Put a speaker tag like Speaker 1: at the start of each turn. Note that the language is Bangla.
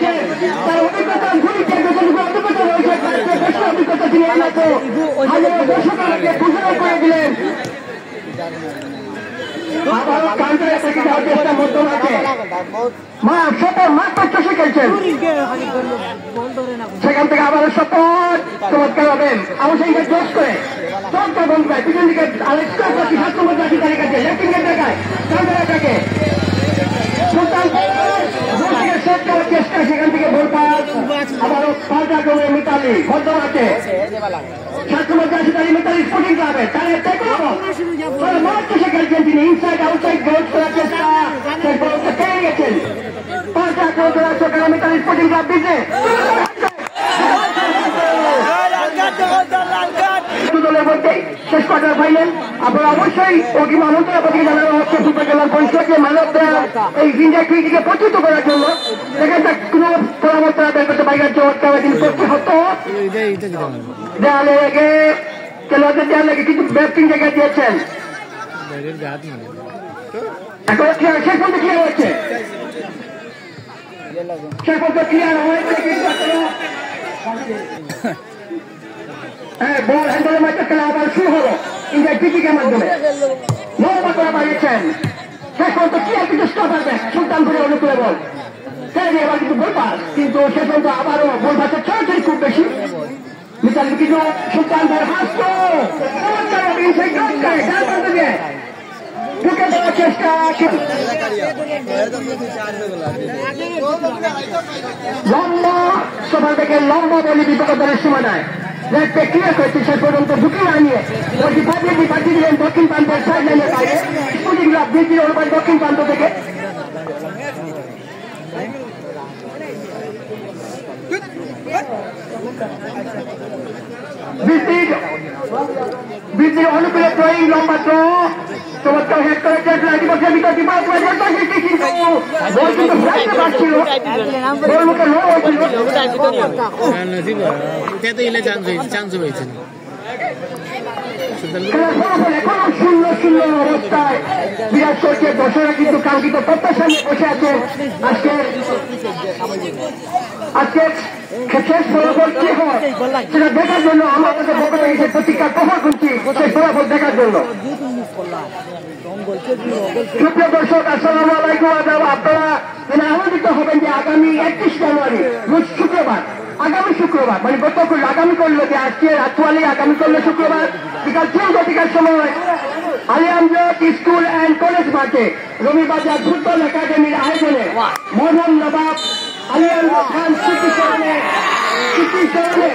Speaker 1: করছে তার অভিজ্ঞতা গুলিতে যতটুকু অভিজ্ঞতা রয়েছে তার চেয়ে বেশি অভিজ্ঞতা তিনি এলাকা হাজার দর্শককে ঘোষণা করে দিলেন। আবারও কাউন্টার অ্যাটাকে যাওয়ার চেষ্টা মধ্যম আছে মাত্র চষে খেলছেন সেখান থেকে আবারও শপথ চমৎকার হবেন আউটসাইডে জোশ করে চমৎকার বন্ধ করে পিছন দিকে আরেক করছি 7 নম্বর জাতি তালিকা আছে লেফটিং এর জায়গায় কাউন্টার অ্যাটাকে শেষ করার চেষ্টা সেখান থেকে বল পাস আবারও পাল্টা করে মিতালি মধ্যম আছে 7 নম্বর জাতি তালিকা মিতালি স্পোর্টিং ক্লাবে তার মাত্র সে খেলছেন তিনি ইনসাইড আউটসাইড গোল করার চেষ্টা শেষ বলতে পেয়ে গেছেন পাল্টা করে করার চেষ্টা মিতালি স্পোর্টিং ক্লাব দিচ্ছে দলের মধ্যে শেষ কোয়ার্টার ফাইনাল আপনারা অবশ্যই অগ্রিম আমন্ত্রণ আপনাকে জানানো হচ্ছে ফুটবল জেলার পরিষদকে মানবরা এই ইন্ডিয়া ক্রিকেটকে প্রচিত করার জন্য দেখেন কোনো পরামর্শ বের করতে বাইরের চমৎকার তিনি করতে হতো দেয়ালে লেগে খেলোয়াড়দের দেয়ালে লেগে কিন্তু ব্যাটিং জায়গায় দিয়েছেন এখন শেষ পর্যন্ত ক্লিয়ার হচ্ছে শেষ পর্যন্ত ক্লিয়ার হয়েছে কিন্তু হ্যাঁ বল হ্যান্ডেলের মাঝে খেলা আবার শুরু হলো ইন্ডিয়া ক্রিকেটের মাধ্যমে নরবা করে বাড়িয়েছেন শেষ পর্যন্ত ক্লিয়ার কিন্তু স্টপ আসবে সুলতানপুরে অনুকূলে বল খেলে এবার কিন্তু বল পাস কিন্তু শেষ পর্যন্ত আবারও বল পাসের ছড়াছড়ি খুব বেশি মিতালি কিন্তু সুলতানপুর হাসত ঢুকে দেওয়ার চেষ্টা লম্বা সবার থেকে লম্বা বলি বিপক্ষ দলের সীমানায় লেগকে ক্লিয়ার করেছে শেষ পর্যন্ত ঢুকে আনিয়ে ওই পাঠিয়ে দিলেন দক্ষিণ প্রান্তের সাইড লাইনের বাইরে স্পোর্টিং ক্লাব বিজির অনুপাত দক্ষিণ প্রান্ত থেকে বিজির অনুকূলে ড্রয়িং লম্বা ড্র চমৎকার হেড করে বছর ভিতর পারছিল বল মুখে লো হয়েছিল
Speaker 2: চান্স হয়েছে
Speaker 1: এখনো 0-0 অবস্থায় বিরাট করছে দর্শকরা কিন্তু কাঙ্ক্ষিত প্রত্যাশা নিয়ে বসে আছে আজকে শেষ ফলাফল কি হয় সেটা দেখার জন্য আমরা আমাদের পক্ষ থেকে সেই প্রতীক্ষা গ্রহণ করছি সেই ফলাফল দেখার জন্য সুপ্রিয় দর্শক আসসালামু আলাইকুম আপনারা আনন্দিত হবেন যে আগামী 31 জানুয়ারি রোজ শুক্রবার আগামী শুক্রবার মানে গতকাল আগামী করলো যে আজকে রাতুয়ালি আগামী করলো শুক্রবার বিকাল 3:00 সময় আলিয়ামজত স্কুল অ্যান্ড কলেজ মাঠে রবিবাজার ফুটবল একাডেমির আয়োজনে মরহুম নবাব আলিয়ামজত খান স্মৃতি স্মরণে